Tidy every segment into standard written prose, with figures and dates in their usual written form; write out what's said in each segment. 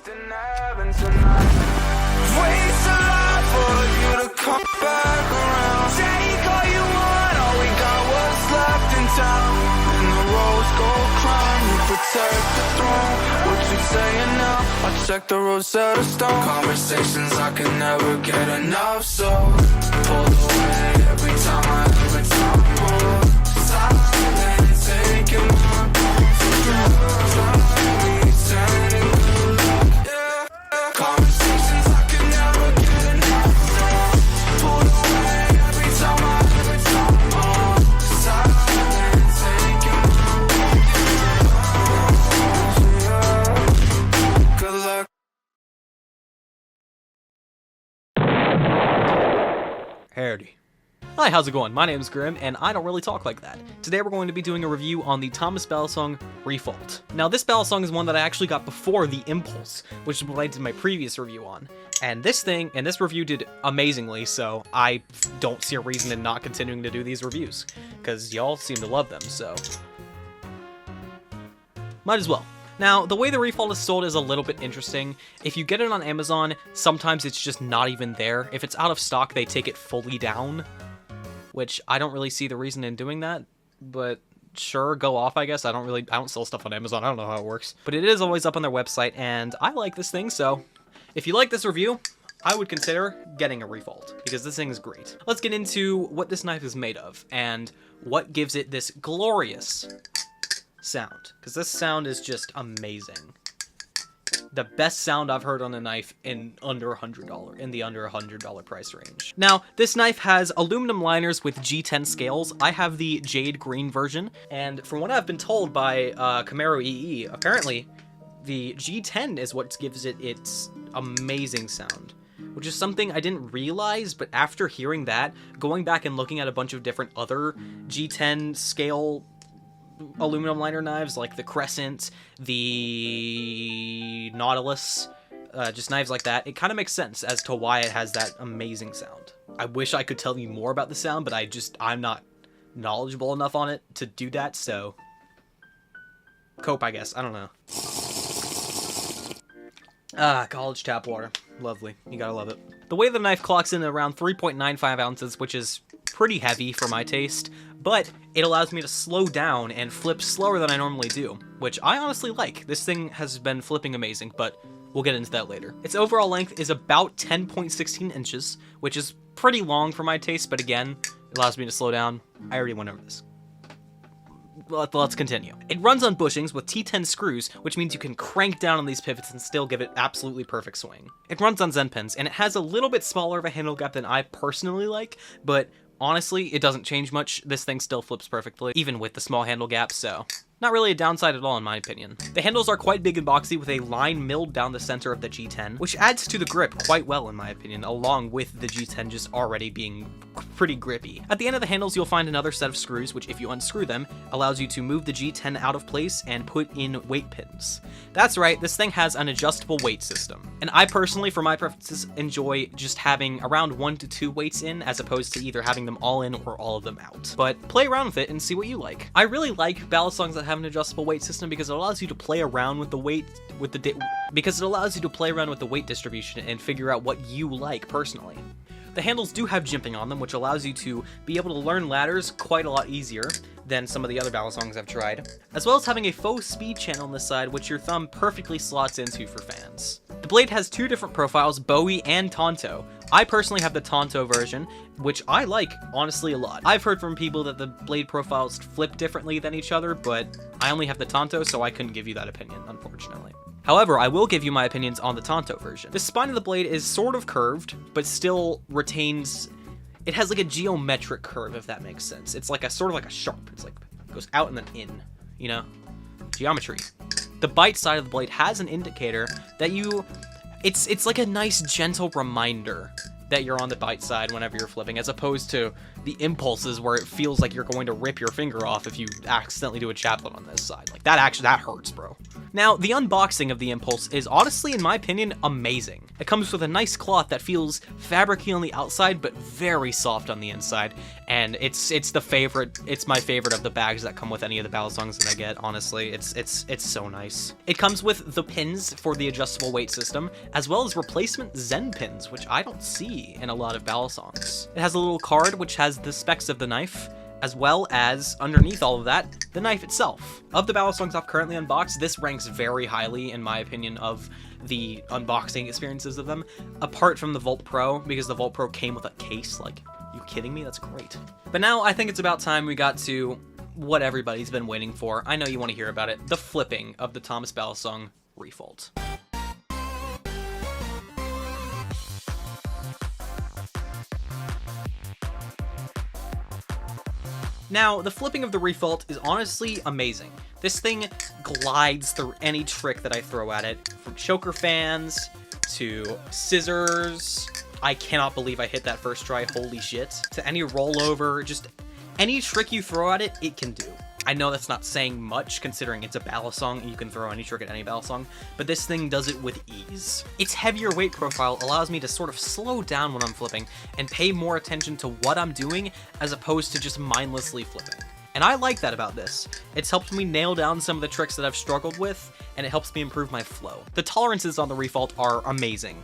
Wasting heaven tonight. Waste a lot for you to come back around. Take all you want, all we got was left in town. And the rose gold crown, you protect the throne. What you saying now? I check the Rosetta Stone. Conversations I can never get enough, so pull away every time I pull. Silent, taking my breath. Turning good luck, yeah. Conversations I can never get enough of. Pull away every time I pull. Silent, taking my breath. Good luck. Howdy. Hi, how's it going? My name is Grim, and I don't really talk like that. Today we're going to be doing a review on the Thomas Balisong Refault. Now, this Balisong is one that I actually got before the Impulse, which is what I did my previous review on. And this review did amazingly, so I don't see a reason in not continuing to do these reviews, because y'all seem to love them, so might as well. Now, the way the Refault is sold is a little bit interesting. If you get it on Amazon, sometimes it's just not even there. If it's out of stock, they take it fully down, which I don't really see the reason in doing that, but sure, go off, I guess. I don't sell stuff on Amazon. I don't know how it works, but it is always up on their website, and I like this thing, so if you like this review, I would consider getting a Refault, because this thing is great. Let's get into what this knife is made of, and what gives it this glorious sound, because this sound is just amazing. The best sound I've heard on a knife in under $100, in the under $100 price range. Now, this knife has aluminum liners with G10 scales. I have the jade green version, and from what I've been told by Camaro EE, apparently the G10 is what gives it its amazing sound, which is something I didn't realize, but after hearing that, going back and looking at a bunch of different other G10 scale aluminum liner knives, like the Crescent, the Nautilus, just knives like that, it kind of makes sense as to why it has that amazing sound. I wish I could tell you more about the sound, but I'm not knowledgeable enough on it to do that, so cope, I guess. I don't know. College tap water. Lovely. You gotta love it. The way the knife clocks in at around 3.95 ounces, which is pretty heavy for my taste, but it allows me to slow down and flip slower than I normally do, which I honestly like. This thing has been flipping amazing, but we'll get into that later. Its overall length is about 10.16 inches, which is pretty long for my taste, but again, it allows me to slow down. I already went over this. Let's continue. It runs on bushings with T10 screws, which means you can crank down on these pivots and still give it absolutely perfect swing. It runs on Zen pins, and it has a little bit smaller of a handle gap than I personally like, but honestly, it doesn't change much. This thing still flips perfectly, even with the small handle gap, so not really a downside at all in my opinion. The handles are quite big and boxy with a line milled down the center of the G10, which adds to the grip quite well in my opinion, along with the G10 just already being pretty grippy. At the end of the handles, you'll find another set of screws, which if you unscrew them, allows you to move the G10 out of place and put in weight pins. That's right, this thing has an adjustable weight system. And I personally, for my preferences, enjoy just having around 1 to 2 weights in, as opposed to either having them all in or all of them out. But play around with it and see what you like. I really like Balisongs that have an adjustable weight system because it allows you to play around with the weight, because it allows you to play around with the weight distribution and figure out what you like personally. The handles do have jimping on them, which allows you to be able to learn ladders quite a lot easier than some of the other Balisongs I've tried, as well as having a faux speed channel on the side, which your thumb perfectly slots into for fans. The blade has 2 different profiles, Bowie and Tonto. I personally have the Tonto version, which I like, honestly, a lot. I've heard from people that the blade profiles flip differently than each other, but I only have the Tonto, so I couldn't give you that opinion, unfortunately. However, I will give you my opinions on the Tonto version. The spine of the blade is sort of curved, but still retains, it has like a geometric curve, if that makes sense. It's like a sort of like a sharp. It's like, it goes out and then in, you know? Geometry. The bite side of the blade has an indicator that it's like a nice gentle reminder that you're on the bite side whenever you're flipping, as opposed to the impulses where it feels like you're going to rip your finger off if you accidentally do a chaplet on this side. Like that hurts, bro. Now, the unboxing of the Impulse is honestly, in my opinion, amazing. It comes with a nice cloth that feels fabricy on the outside, but very soft on the inside, and it's my favorite of the bags that come with any of the Balisongs that I get, honestly. It's so nice. It comes with the pins for the adjustable weight system, as well as replacement Zen pins, which I don't see in a lot of Balisongs. It has a little card which has the specs of the knife, as well as, underneath all of that, the knife itself. Of the Balisongs I've currently unboxed, this ranks very highly, in my opinion, of the unboxing experiences of them, apart from the Volt Pro, because the Volt Pro came with a case. Like, you kidding me? That's great. But now I think it's about time we got to what everybody's been waiting for. I know you want to hear about it. The flipping of the Thomas Balisong Refault. Now, the flipping of the Refault is honestly amazing. This thing glides through any trick that I throw at it, from choker fans to scissors. I cannot believe I hit that first try, holy shit. To any rollover, just any trick you throw at it, it can do. I know that's not saying much, considering it's a Balisong and you can throw any trick at any Balisong, but this thing does it with ease. Its heavier weight profile allows me to sort of slow down when I'm flipping and pay more attention to what I'm doing as opposed to just mindlessly flipping. And I like that about this. It's helped me nail down some of the tricks that I've struggled with, and it helps me improve my flow. The tolerances on the Refault are amazing.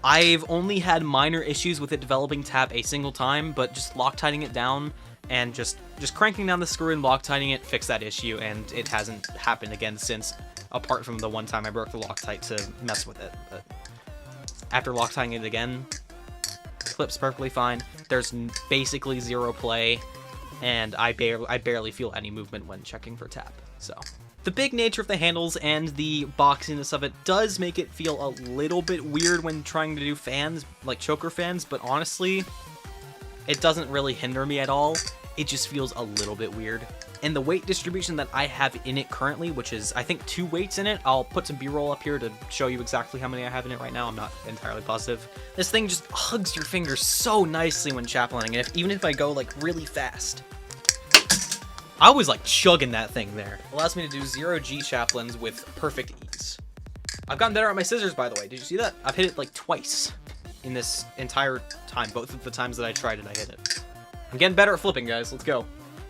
I've only had minor issues with it developing tap a single time, but just Loctiting it down and just cranking down the screw and Loctiting it fixed that issue, and it hasn't happened again since, apart from the one time I broke the Loctite to mess with it. But after Loctiting it again, flips perfectly fine. There's basically zero play, and I barely feel any movement when checking for tap. So the big nature of the handles and the boxiness of it does make it feel a little bit weird when trying to do fans, like choker fans, but honestly, it doesn't really hinder me at all. It just feels a little bit weird. And the weight distribution that I have in it currently, which is, I think, 2 weights in it. I'll put some B-roll up here to show you exactly how many I have in it right now. I'm not entirely positive. This thing just hugs your fingers so nicely when chaplaning, and even if I go, like, really fast. I was, like, chugging that thing there. It allows me to do 0G chaplains with perfect ease. I've gotten better at my scissors, by the way. Did you see that? I've hit it, like, twice in this entire time. Both of the times that I tried it, I hit it. I'm getting better at flipping, guys. Let's go.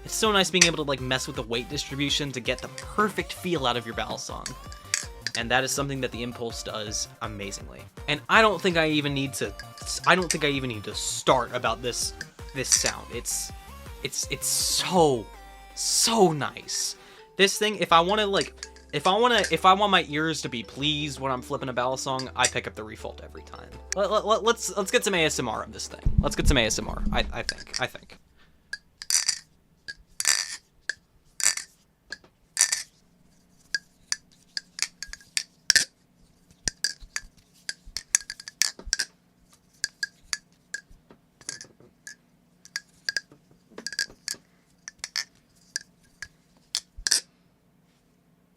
It's so nice being able to, like, mess with the weight distribution to get the perfect feel out of your Balisong. And that is something that the Impulse does amazingly. And I don't think I even need to start about this sound. It's so nice. This thing, if I want my ears to be pleased when I'm flipping a Balisong, I pick up the Refault every time. Let's get some ASMR of this thing. Let's get some ASMR. I think.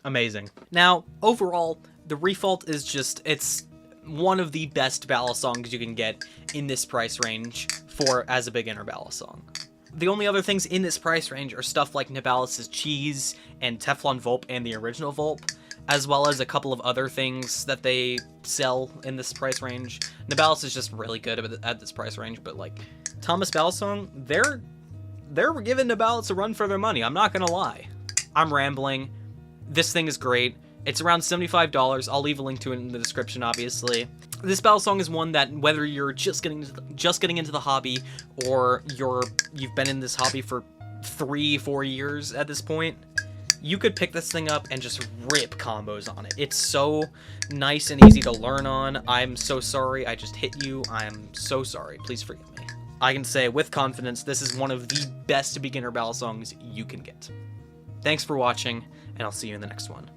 Amazing. Now, overall, the Refault is just, it's one of the best Balisongs you can get in this price range as a beginner Balisong. The only other things in this price range are stuff like Nibalis's Cheese and Teflon Volp and the original Volp, as well as a couple of other things that they sell in this price range. Nibalis is just really good at this price range, but like Thomas Balisong, they're giving Nibalis a run for their money. I'm not gonna lie. I'm rambling. This thing is great. It's around $75. I'll leave a link to it in the description, obviously. This Balisong is one that, whether you're just getting into the hobby, or you've been in this hobby for 3-4 years at this point, you could pick this thing up and just rip combos on it. It's so nice and easy to learn on. I'm so sorry I just hit you. I'm so sorry. Please forgive me. I can say with confidence, this is one of the best beginner Balisongs you can get. Thanks for watching, and I'll see you in the next one.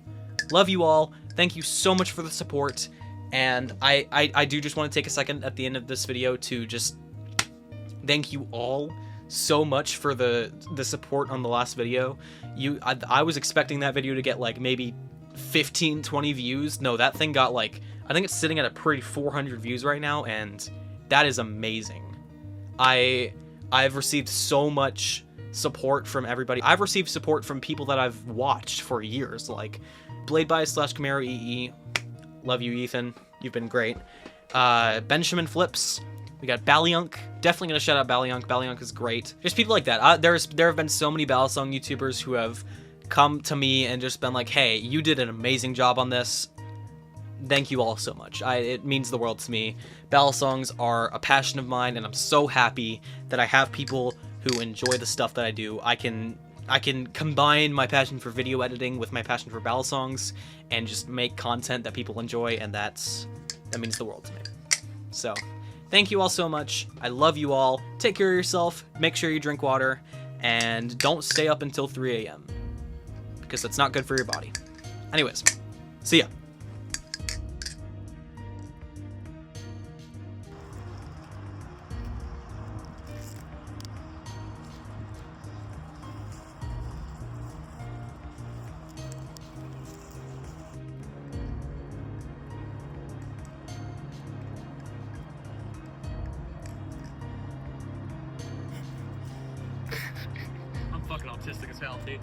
Love you all. Thank you so much for the support. And I do just want to take a second at the end of this video to just thank you all so much for the support on the last video. I was expecting that video to get like maybe 15-20 views. No, that thing got like, I think it's sitting at a pretty 400 views right now, and that is amazing. I've received so much support from everybody. I've received support from people that I've watched for years, like Bladebias / Camaro love you, Ethan. You've been great. Benjamin Flips. We got Baliunk. Definitely gonna shout out Baliunk. Baliunk is great. Just people like that. There have been so many Balisong YouTubers who have come to me and just been like, hey, you did an amazing job on this. Thank you all so much. It means the world to me. Balisongs are a passion of mine, and I'm so happy that I have people who enjoy the stuff that I do. I can combine my passion for video editing with my passion for Balisongs and just make content that people enjoy, and that means the world to me. So, thank you all so much. I love you all. Take care of yourself. Make sure you drink water. And don't stay up until 3 a.m. because that's not good for your body. Anyways, see ya. Fucking autistic as hell, dude.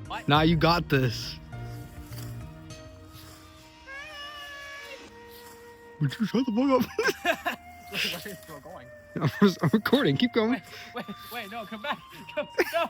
What? Nah, you got this. Would you shut the fuck up? Where is it going? I'm recording. Keep going. Wait, no, come back. No.